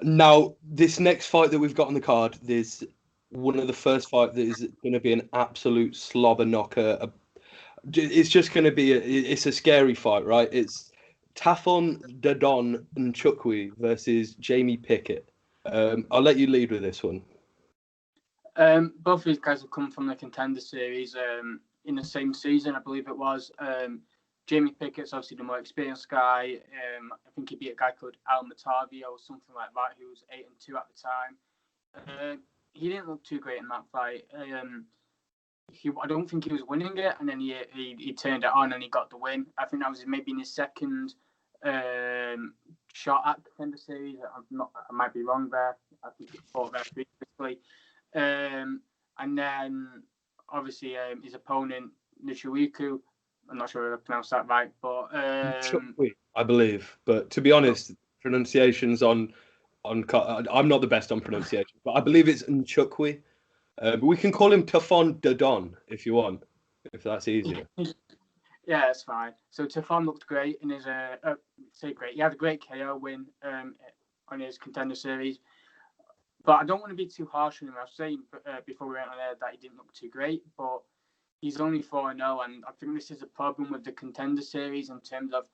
Now, this next fight that we've got on the card, there's one of the first fight that is going to be an absolute slobber knocker. It's just going to be it's a scary fight, right? It's Tafon Nchukwi versus Jamie Pickett. I'll let you lead with this one. Both of these guys have come from the Contender Series in the same season, I believe it was. Jamie Pickett's obviously the more experienced guy. I think he beat a guy called Al Matavia or something like that, who was 8-2 at the time. He didn't look too great in that fight. I don't think he was winning it, and then he turned it on and he got the win. I think that was maybe in his second shot at the Contender Series. I might be wrong there. I think he fought there previously. And then obviously his opponent Nchukwi, I'm not sure if I pronounced that right, but Nchukwi, I believe. But to be honest, pronunciations on I'm not the best on pronunciation, but I believe it's Nchukwi. But we can call him Tafon Don if you want, if that's easier. Yeah, that's fine. So Tafon looked great in his great. He had a great KO win on his Contender Series. But I don't want to be too harsh on him. I was saying before we went on air that he didn't look too great, but he's only 4-0, and I think this is a problem with the Contender Series in terms of,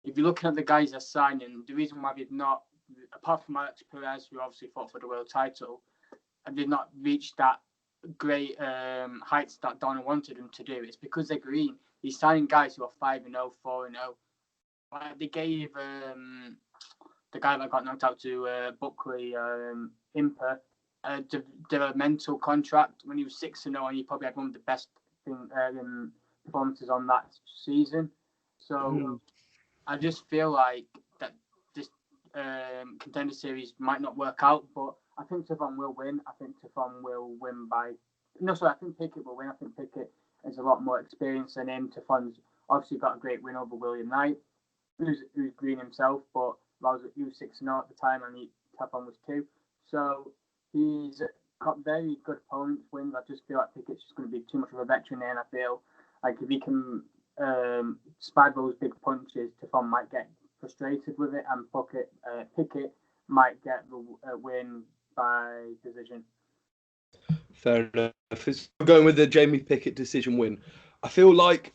if you're looking at the guys they're signing, the reason why they've not, apart from Alex Perez, who obviously fought for the world title, and they've not reached that great heights that Donna wanted them to do, it's because they're green. He's signing guys who are 5-0, 4-0. They gave the guy that got knocked out to Buckley, Imper, developmental contract when he was 6-0, and he probably had one of the best performances on that season. So I just feel like that this Contender Series might not work out, but I think Tafon will win. I think Tafon will win by... No, sorry, I think Pickett will win. I think Pickett has a lot more experience than him. Tafon's obviously got a great win over William Knight, who's green himself, but he was 6-0 at the time, and Tafon was 2. So he's got very good opponents wins. I just feel like Pickett's just going to be too much of a veteran there, and I feel like if he can spad those big punches, Tafon might get frustrated with it, and Pickett might get the win by decision. Fair enough. It's going with the Jamie Pickett decision win. I feel like,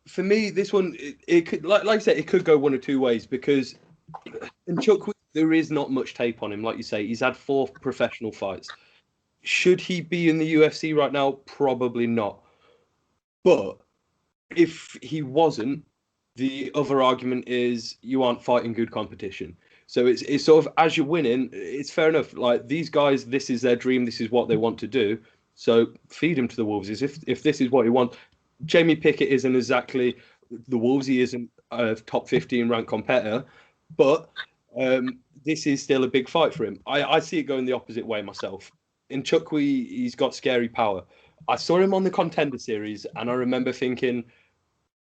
for me, this one, it could, like I said, it could go one or two ways, because in Nchukwi, there is not much tape on him. Like you say, he's had 4 professional fights. Should he be in the UFC right now? Probably not. But if he wasn't, the other argument is you aren't fighting good competition. So it's sort of, as you're winning, it's fair enough. Like, these guys, this is their dream. This is what they want to do. So feed him to the Wolves. If this is what he wants. Jamie Pickett isn't exactly the Wolves. He isn't a top 15 ranked competitor. But this is still a big fight for him. I see it going the opposite way myself. In Nchukwi, he's got scary power. I saw him on the Contender Series, and I remember thinking,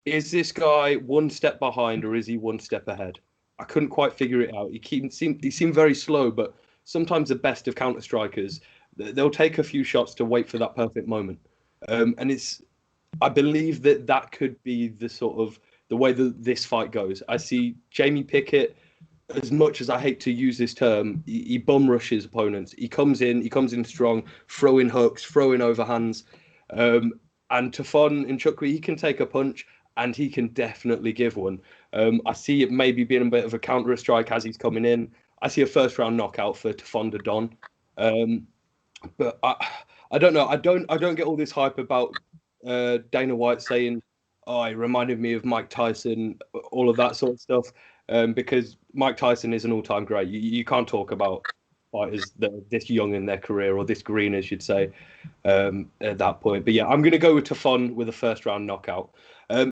is this guy one step behind or is he one step ahead? I couldn't quite figure it out. He seemed very slow, but sometimes the best of counter strikers, they'll take a few shots to wait for that perfect moment. And I believe that could be the sort of the way that this fight goes. I see Jamie Pickett, as much as I hate to use this term, he bum rushes opponents. He comes in strong, throwing hooks, throwing overhands. And Tafon Nchukwi, he can take a punch, and he can definitely give one. I see it maybe being a bit of a counter strike as he's coming in. I see a first round knockout for Tafon Don. But I don't know. I don't get all this hype about Dana White saying, "Oh, it reminded me of Mike Tyson," all of that sort of stuff. Because Mike Tyson is an all-time great. You can't talk about fighters that are this young in their career, or this green, as you'd say, at that point. But yeah, I'm going to go with Tafon with a first round knockout.